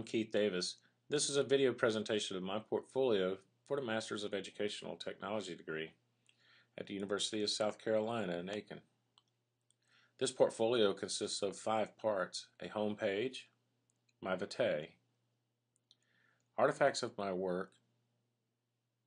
Keith Davis. This is a video presentation of my portfolio for the Masters of Educational Technology degree at the University of South Carolina in Aiken. This portfolio consists of 5 parts: a home page, my vitae, artifacts of my work,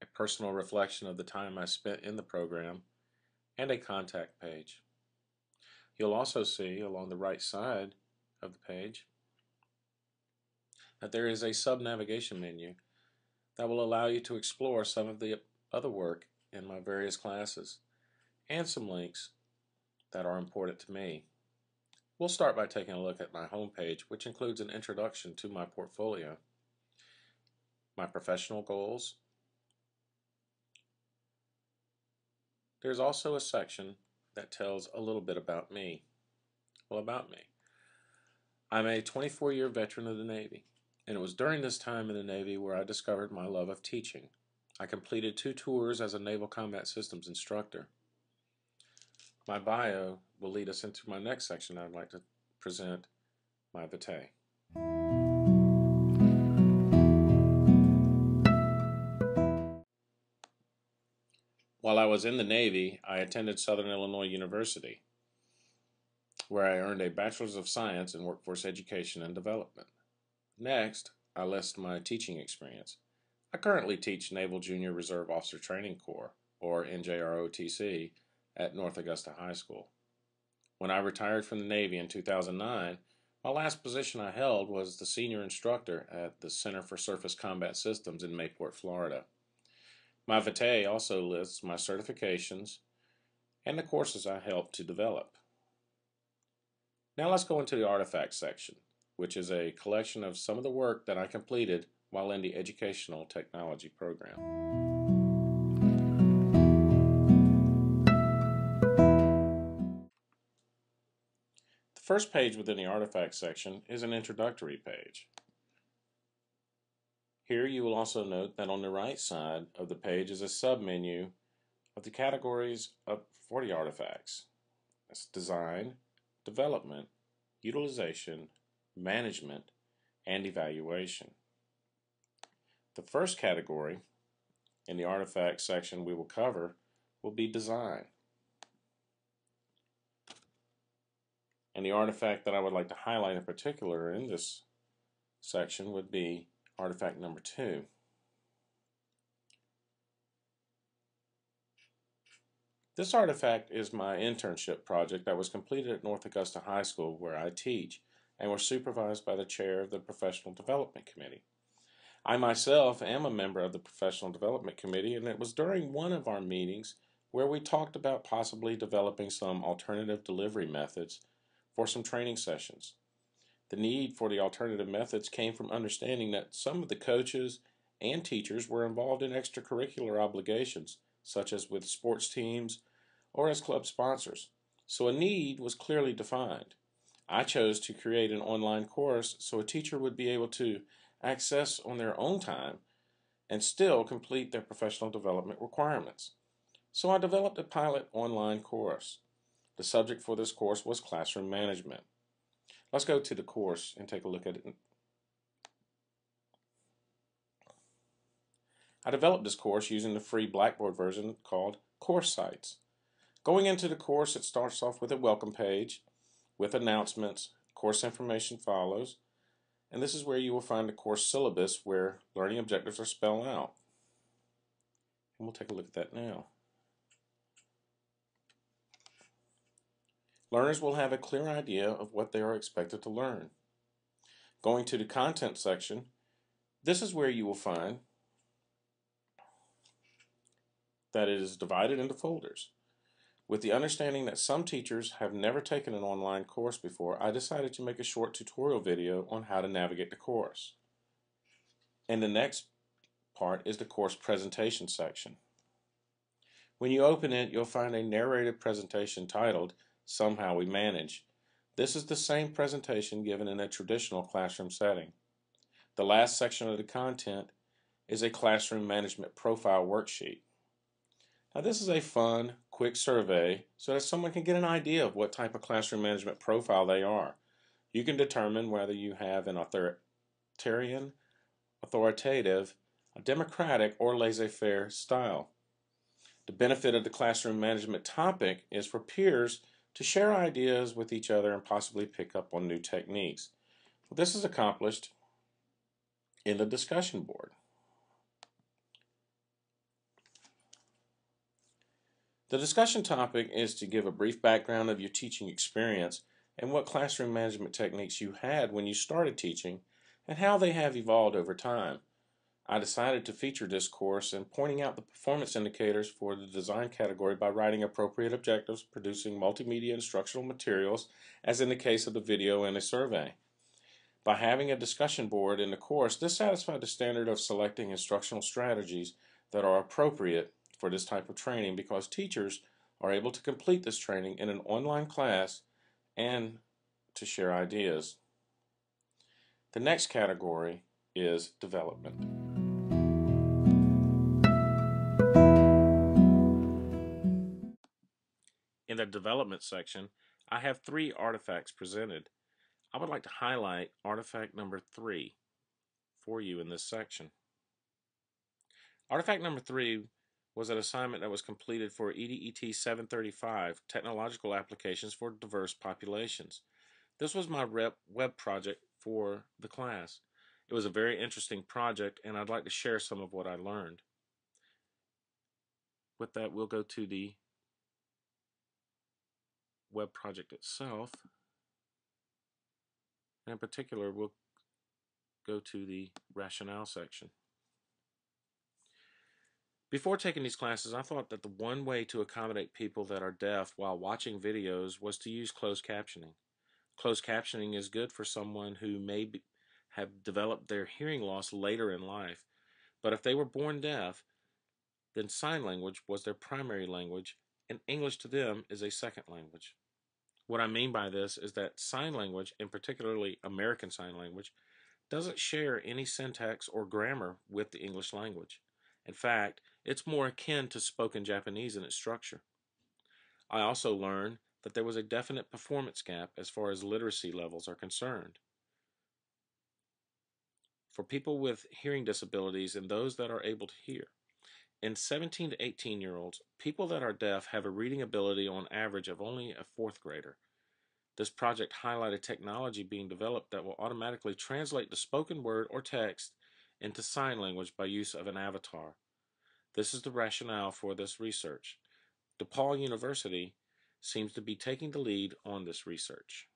a personal reflection of the time I spent in the program, and a contact page. You'll also see along the right side of the page that there is a sub-navigation menu that will allow you to explore some of the other work in my various classes and some links that are important to me. We'll start by taking a look at my home page, which includes an introduction to my portfolio, my professional goals. There's also a section that tells a little bit about me. Well, about me. I'm a 24-year veteran of the Navy, and it was during this time in the Navy where I discovered my love of teaching. I completed 2 tours as a Naval Combat Systems instructor. My bio will lead us into my next section. I'd like to present my vitae. While I was in the Navy, I attended Southern Illinois University, where I earned a Bachelor's of Science in Workforce Education and Development. Next, I list my teaching experience. I currently teach Naval Junior Reserve Officer Training Corps, or NJROTC, at North Augusta High School. When I retired from the Navy in 2009, my last position I held was the senior instructor at the Center for Surface Combat Systems in Mayport, Florida. My vitae also lists my certifications and the courses I helped to develop. Now let's go into the artifacts section, which is a collection of some of the work that I completed while in the educational technology program. The first page within the artifacts section is an introductory page. Here you will also note that on the right side of the page is a sub-menu of the categories for the artifacts. That's design, development, utilization, management, and evaluation. The first category in the artifacts section we will cover will be design. And the artifact that I would like to highlight in particular in this section would be artifact number 2. This artifact is my internship project that was completed at North Augusta High School, where I teach, and was supervised by the chair of the Professional Development Committee. I myself am a member of the Professional Development Committee, and it was during one of our meetings where we talked about possibly developing some alternative delivery methods for some training sessions. The need for the alternative methods came from understanding that some of the coaches and teachers were involved in extracurricular obligations, such as with sports teams or as club sponsors. So a need was clearly defined. I chose to create an online course so a teacher would be able to access on their own time and still complete their professional development requirements. So I developed a pilot online course. The subject for this course was classroom management. Let's go to the course and take a look at it. I developed this course using the free Blackboard version called Course Sites. Going into the course, it starts off with a welcome page with announcements. Course information follows, and this is where you will find the course syllabus where learning objectives are spelled out. And we'll take a look at that now. Learners will have a clear idea of what they are expected to learn. Going to the content section, this is where you will find that it is divided into folders. With the understanding that some teachers have never taken an online course before, I decided to make a short tutorial video on how to navigate the course. And the next part is the course presentation section. When you open it, you'll find a narrated presentation titled Somehow We Manage. This is the same presentation given in a traditional classroom setting. The last section of the content is a classroom management profile worksheet. Now this is a fun, quick survey so that someone can get an idea of what type of classroom management profile they are. You can determine whether you have an authoritarian, authoritative, a democratic, or laissez-faire style. The benefit of the classroom management topic is for peers to share ideas with each other and possibly pick up on new techniques. This is accomplished in the discussion board. The discussion topic is to give a brief background of your teaching experience and what classroom management techniques you had when you started teaching and how they have evolved over time. I decided to feature this course in pointing out the performance indicators for the design category by writing appropriate objectives, producing multimedia instructional materials, as in the case of the video and a survey. By having a discussion board in the course, this satisfied the standard of selecting instructional strategies that are appropriate for this type of training because teachers are able to complete this training in an online class and to share ideas. The next category is development. In the development section, I have 3 artifacts presented. I would like to highlight artifact number 3 for you in this section. Artifact number 3 was an assignment that was completed for EDET 735, Technological Applications for Diverse Populations. This was my web project for the class. It was a very interesting project, and I'd like to share some of what I learned. With that, we'll go to the web project itself. And in particular, we'll go to the rationale section. Before taking these classes, I thought that the one way to accommodate people that are deaf while watching videos was to use closed captioning. Closed captioning is good for someone who may have developed their hearing loss later in life, but if they were born deaf, then sign language was their primary language, and English to them is a second language. What I mean by this is that sign language, and particularly American Sign Language, doesn't share any syntax or grammar with the English language. In fact, it's more akin to spoken Japanese in its structure. I also learned that there was a definite performance gap as far as literacy levels are concerned. For people with hearing disabilities and those that are able to hear, in 17 to 18-year-olds, people that are deaf have a reading ability on average of only a 4th grader. This project highlighted technology being developed that will automatically translate the spoken word or text into sign language by use of an avatar. This is the rationale for this research. DePaul University seems to be taking the lead on this research.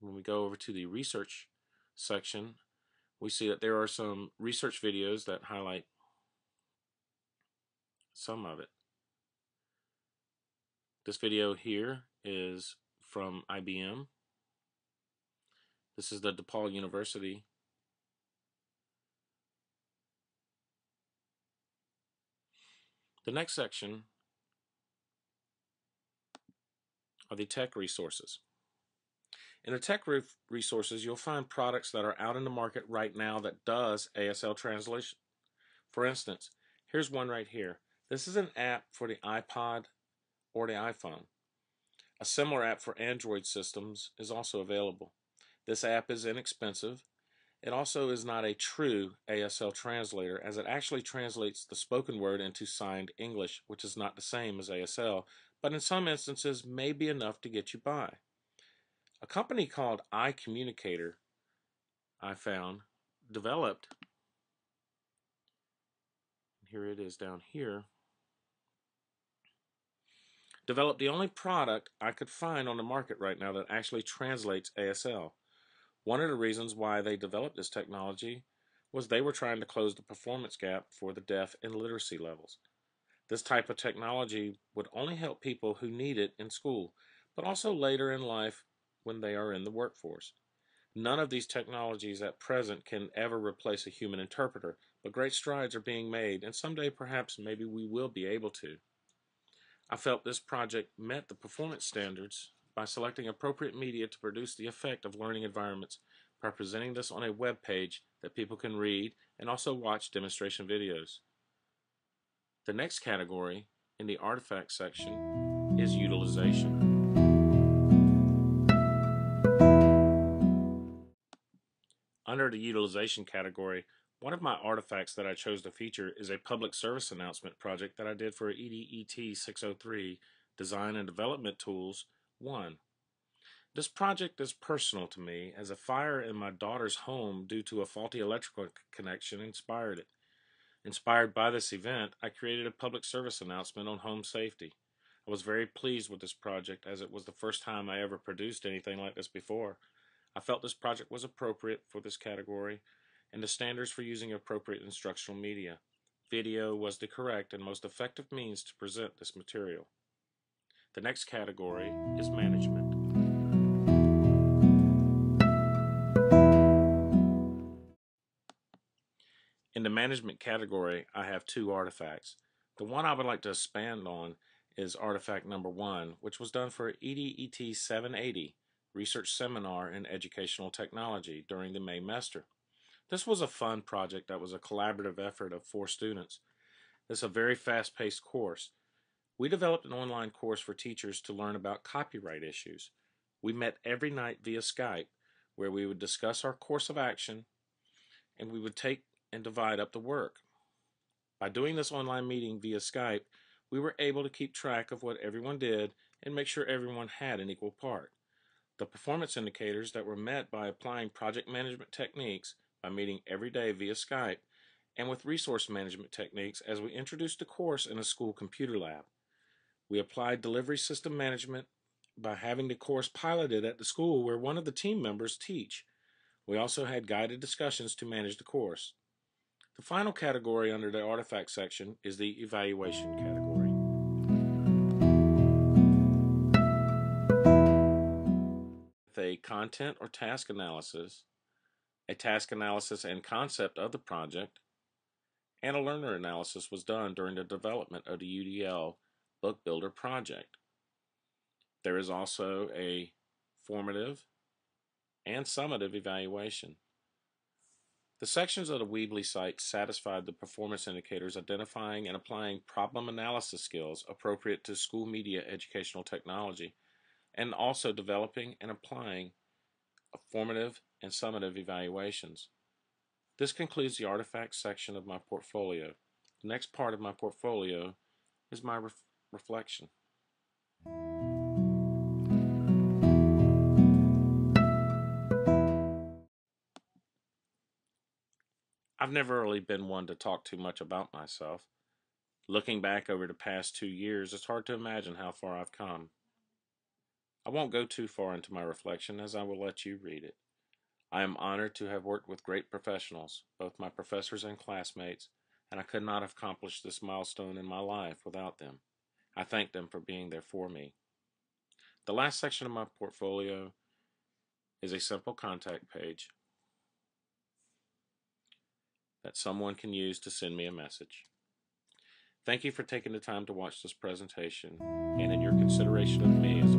When we go over to the research section, we see that there are some research videos that highlight some of it. This video here is from IBM. This is the DePaul University. The next section are the tech resources. In the tech resources, you'll find products that are out in the market right now that does ASL translation. For instance, here's one right here. This is an app for the iPod or the iPhone. A similar app for Android systems is also available. This app is inexpensive. It also is not a true ASL translator, as it actually translates the spoken word into signed English, which is not the same as ASL, but in some instances may be enough to get you by. A company called iCommunicator, I found, developed, here it is down here, developed the only product I could find on the market right now that actually translates ASL. One of the reasons why they developed this technology was they were trying to close the performance gap for the deaf in literacy levels. This type of technology would only help people who need it in school, but also later in life when they are in the workforce. None of these technologies at present can ever replace a human interpreter, but great strides are being made, and someday perhaps maybe we will be able to. I felt this project met the performance standards by selecting appropriate media to produce the effect of learning environments by presenting this on a web page that people can read and also watch demonstration videos. The next category in the artifact section is utilization. the utilization category, one of my artifacts that I chose to feature is a public service announcement project that I did for EDET 603 Design and Development Tools 1. This project is personal to me as a fire in my daughter's home due to a faulty electrical connection inspired it. Inspired by this event, I created a public service announcement on home safety. I was very pleased with this project as it was the first time I ever produced anything like this before. I felt this project was appropriate for this category and the standards for using appropriate instructional media. Video was the correct and most effective means to present this material. The next category is management. In the management category, I have two artifacts. The one I would like to expand on is artifact number 1, which was done for EDET 780, Research Seminar in Educational Technology during the May semester. This was a fun project that was a collaborative effort of 4 students. This is a very fast-paced course. We developed an online course for teachers to learn about copyright issues. We met every night via Skype, where we would discuss our course of action, and we would take and divide up the work. By doing this online meeting via Skype, we were able to keep track of what everyone did and make sure everyone had an equal part. The performance indicators that were met by applying project management techniques by meeting every day via Skype and with resource management techniques as we introduced the course in a school computer lab. We applied delivery system management by having the course piloted at the school where one of the team members teach. We also had guided discussions to manage the course. The final category under the artifact section is the evaluation category. With a content or task analysis, a task analysis and concept of the project, and a learner analysis was done during the development of the UDL Book Builder project. There is also a formative and summative evaluation. The sections of the Weebly site satisfied the performance indicators identifying and applying problem analysis skills appropriate to school media educational technology, and also developing and applying formative and summative evaluations. This concludes the artifacts section of my portfolio. The next part of my portfolio is my reflection. I've never really been one to talk too much about myself. Looking back over the past 2 years, it's hard to imagine how far I've come. I won't go too far into my reflection as I will let you read it. I am honored to have worked with great professionals, both my professors and classmates, and I could not have accomplished this milestone in my life without them. I thank them for being there for me. The last section of my portfolio is a simple contact page that someone can use to send me a message. Thank you for taking the time to watch this presentation and in your consideration of me as